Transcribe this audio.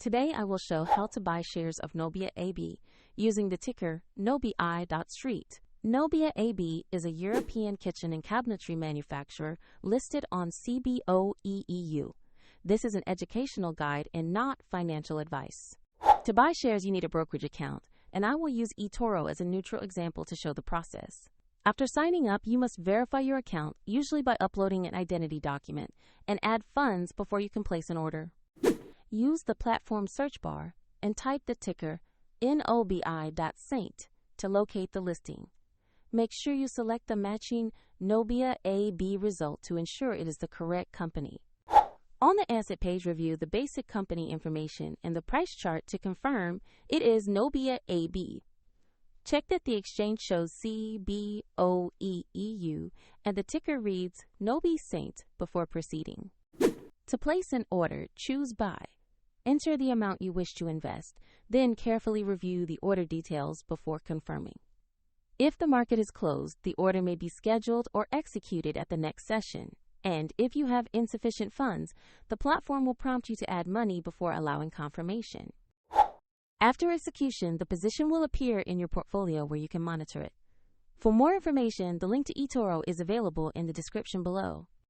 Today I will show how to buy shares of Nobia AB using the ticker Nobia.ST. Nobia AB is a European kitchen and cabinetry manufacturer listed on CBOE EU. This is an educational guide and not financial advice. To buy shares, you need a brokerage account, and I will use eToro as a neutral example to show the process. After signing up, you must verify your account, usually by uploading an identity document, and add funds before you can place an order. Use the platform search bar and type the ticker NOBI.ST to locate the listing. Make sure you select the matching Nobia AB result to ensure it is the correct company. On the asset page, review the basic company information and the price chart to confirm it is Nobia AB. Check that the exchange shows CBOE EU and the ticker reads NOBI.ST before proceeding. To place an order, choose Buy. Enter the amount you wish to invest, then carefully review the order details before confirming. If the market is closed, the order may be scheduled or executed at the next session. And if you have insufficient funds, the platform will prompt you to add money before allowing confirmation. After execution, the position will appear in your portfolio where you can monitor it. For more information, the link to eToro is available in the description below.